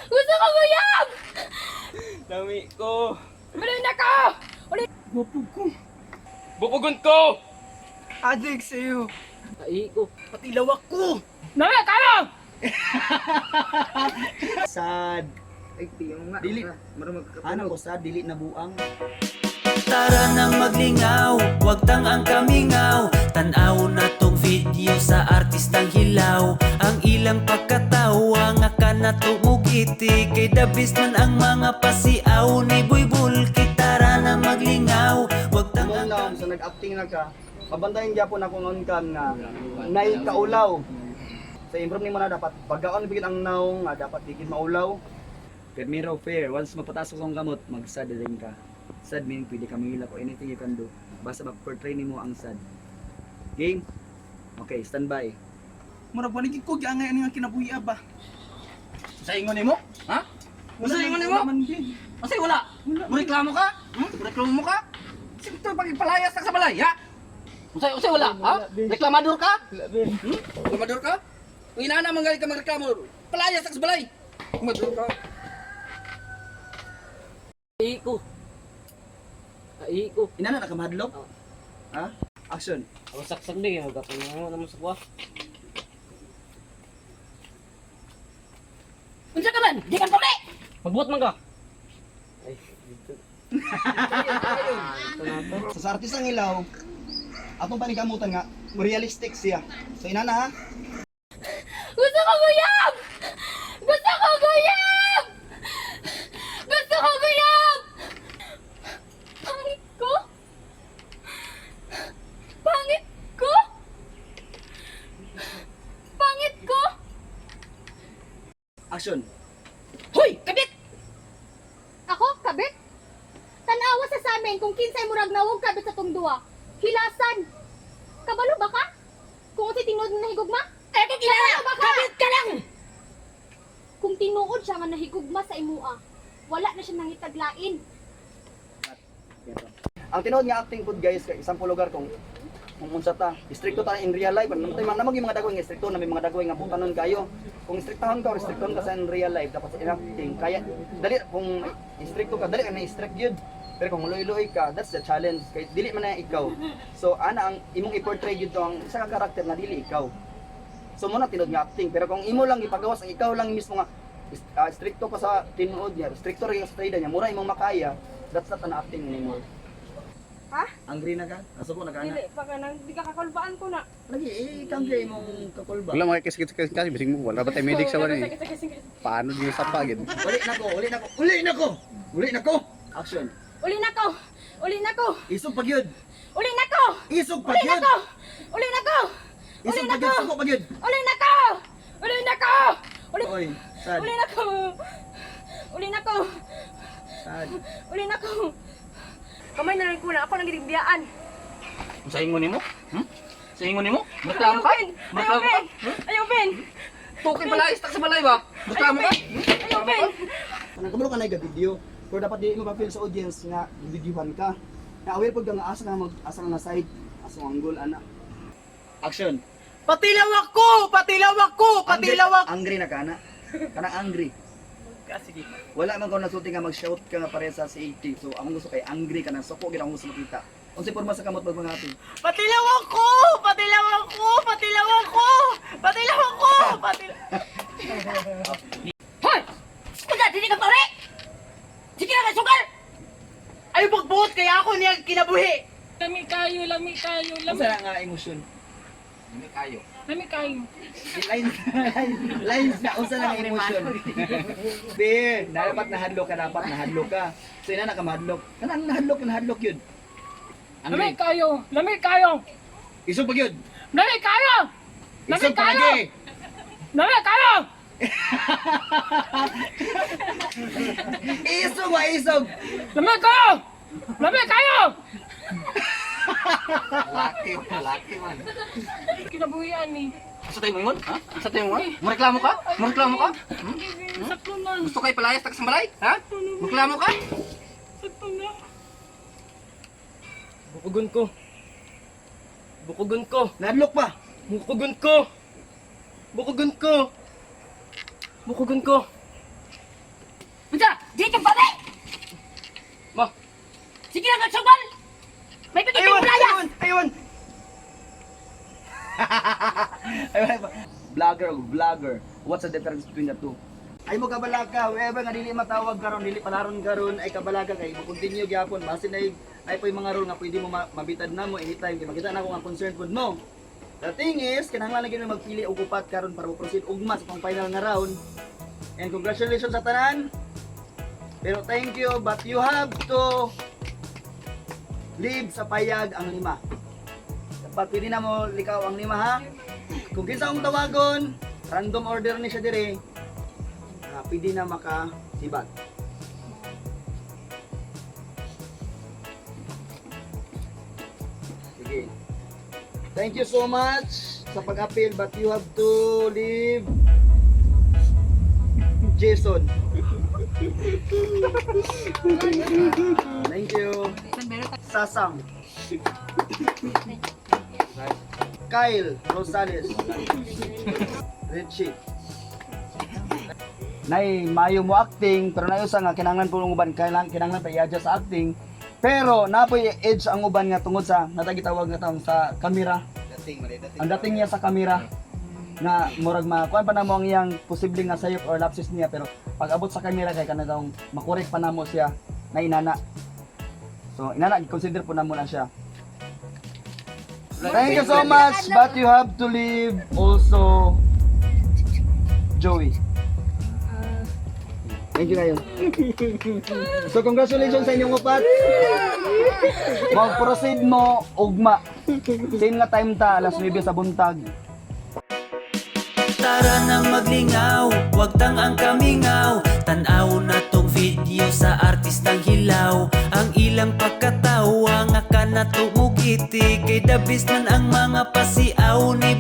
Gusto ko guyab! Lami ko. Balik na ka! Ulit! Bupog ko. Bupugon ko! Adik sa'yo. Ai ko. Pati lawak ko. Nami kayo! Sad. Ay, tiyong nga. Dili. Marunong Ano ko sad, dili na buang. Tara nang maglingaw, wag tang ang kamingaw. Tanaw na tong video sa artistang hilaw. Ang ilang pagkatawa nga ka na tumugiti. Kay the best man ang mga pasiaw ni Buybul. Tara nang maglingaw, wag tang Mong ang naon sa nag-acting na ka, pabantayin gyapon ako noon kan nga nay kaulaw. Sa improve nimo na dapat pagkaon bigit ang naong nga dapat digid maulaw. Permiro fair, once mapatasok ang kamot, mag-sad din ka. Sad meaning pwede ka mahilap o anything you can do. Basta mag-portray nimo ang sad. Game? Okay, standby. Murag panigid ko, gyangay ano nga kinabuhi ba? Sa ingon nimo? Ha? Sa ingon nimo? Kasi wala. Reklamo ka? Reklamo mo ka? Sino pagpalayas ka sa balay, ha? Usay wala, ha? Reklamador ka? Reklamador ka? Kung inaana man galing ka magreklamo, palayas ka sa balay. Reklamador ka. Ai ko. Ai ko. Inana na ka mahadlok? Ha? Action. Ang saksak din yung gapon mo naman sa kuha. Unsa ka man? Di ka puli! Magbuot man ka. Ay, dito. Sa artistang ilaw, atong panigamutan nga, realistic siya. So inana ha? Gusto ko guyab! Gusto ko guyab! Gusto ko guyab! Pangit ko? Pangit ko? Pangit ko? Action. Hoy! Kabit! Ako? Kabit? Tanawa sa samin kung kinsay murag nawog kabit sa tong duwa. Hilasan! Kabalo ba ka? Kung si tinuod na higugma? Eh, kung kilala! Kabit ka lang! Kung tinuod siya nga nahigugma sa imua, wala na siya nangitaglain. Ang tinuod nga acting pod guys kay isang lugar kung unsa ta, stricto ta in real life. Namatay man namang yung mga dagway nga stricto na may mga dagway nga butanon kayo. Kung strictahon ka or stricton ka sa in real life dapat sa acting kaya dali kung stricto ka dali ka na strict gyud. Pero kung luoy-luoy ka, that's the challenge. Kay dili man na ikaw. So ana ang imong i-portray gyud to ang isa ka karakter na dili ikaw. So muna tinuod nga acting pero kung imo lang ipagawas ang ikaw lang mismo nga stricto ka sa tinuod niya, stricto rin sa trade niya, mura imong makaya, that's not an acting anymore. Ha? Angry na ka? Aso ko nagana. Dili, pag di ka kakulbaan ko na. Lagi kangge imong kakulba. Wala mga kasi bising mo wala ba tayo medic sa wala ni. Paano di sa pagid? Uli na ko. Action. Uli na ko! Uli na ko! Isog pagyud. Uli na ko! Isog Uli na pagyud. ko! Uli na ko! Uli Isog na ko! pagyud, suko pagyud. Uli na ko! Uli na ko! Uli Oy, sad. Uli na ko! Uli na ko! Sad. Uli na ko! Kamay na lang ko na ako nang gidigbiyaan. Sa ingon nimo? Sa ingon nimo? Reklamo ka? Ayaw, Ben! Ayaw, Ben! Tukay palayas ka sa balay ba? Reklamo ka? Ayaw, Ben! Nagkabalo ka na yung video. Pero dapat di mo pa-feel sa audience nga videohan ka. Na aware pag nga asa ka na side, asa ang angle ana. Action. Patilawak ko! Patilawak ko! Patilawak! Angry na ka na. Kanang angry. Sige. Wala man ko nasulti nga mag-shout ka nga pare sa 80. So akong gusto kay angry ka na suko gid akong gusto makita. Unsay porma sa kamot pag mga atin? Patilawak ko! Patilawak ko! Patilawak ko! Patilawak ko! Hoy! Kuda, dili ka pare! Sige na ka, sugal! Ay pagbuot kaya ako niya kinabuhi. Lami kayo, lami kayo, Unsa nga emosyon? Hindi kayo. lami kayo. Lines na unsa nga emosyon? Be, dapat nahadlok ka. So ina na ka mahadlok. Kanang nahadlok yun. Lami Angry. kayo, lami kayo! Isog pag yun. Lami kayo! Lami Isog kayo! palagi. Lami kayo! Isog. Lami kayo! Lami kayo! Laki man. Kinabuhian ni. Sa tayo mo yun? Ha? Sa tayo mo? Mureklamo ka? Mureklamo ka? Sakto na. Gusto kayo palayas ka sa balay? Ha? Mureklamo ka? Sakto na. Bukugon ko. Bukugon ko. Nahadlok pa. Bukugon ko. Bukugon ko. Bukugon ko. Unsa? Di kang pati! Ma, Sige lang, nagsugal! May pagkikita mo laya! Ayun! Vlogger o vlogger. What's the difference between the two? Ay mo kabalaga, whoever nga dili matawag karon, dili palaron karon ay kabalaga kay mo-continue gyapon basin ay po yung mga rule nga pwede mo mabitad na mo anytime kay makita na ko nga concern pud mo. The thing is, kinahanglan lagi mo magpili og upat karon para mo-proceed ugma sa pang final nga round. And congratulations sa tanan. Pero thank you, but you have to leave sa payag ang 5. Dapat pwede na mo likaw ang 5 ha. Kung kinsa akong tawagon, random order ni siya dire. Pwede na makasibag. Sige. Thank you so much sa pag-appeal, but you have to leave Jason. Thank you. Sasang. Kyle Rosales. Richie. Nay mayo mo acting pero nayo sa nga kinahanglan po ng uban kinahanglan pa i-adjust sa acting pero napoy edge ang uban nga tungod sa natagitawag nga taong sa kamera ang dating niya sa kamera nga murag makuan pa namo ang iyang posibleng nga sayop or lapses niya pero pag abot sa kamera kay kana daw makorek pa namo siya na inana so inana consider po namo na siya. Thank you so much but you have to leave also Joey. Thank you kayo. So congratulations sa inyong upat. Mag-proceed mo ugma. Same nga time ta alas 9 sa buntag. Tara na maglingaw, wag tang ang kamingaw. Tanaw na tong video sa artistang hilaw. Ang ilang pagkatawa nga ka na tumugiti. Kay the best man ang mga pasiaw ni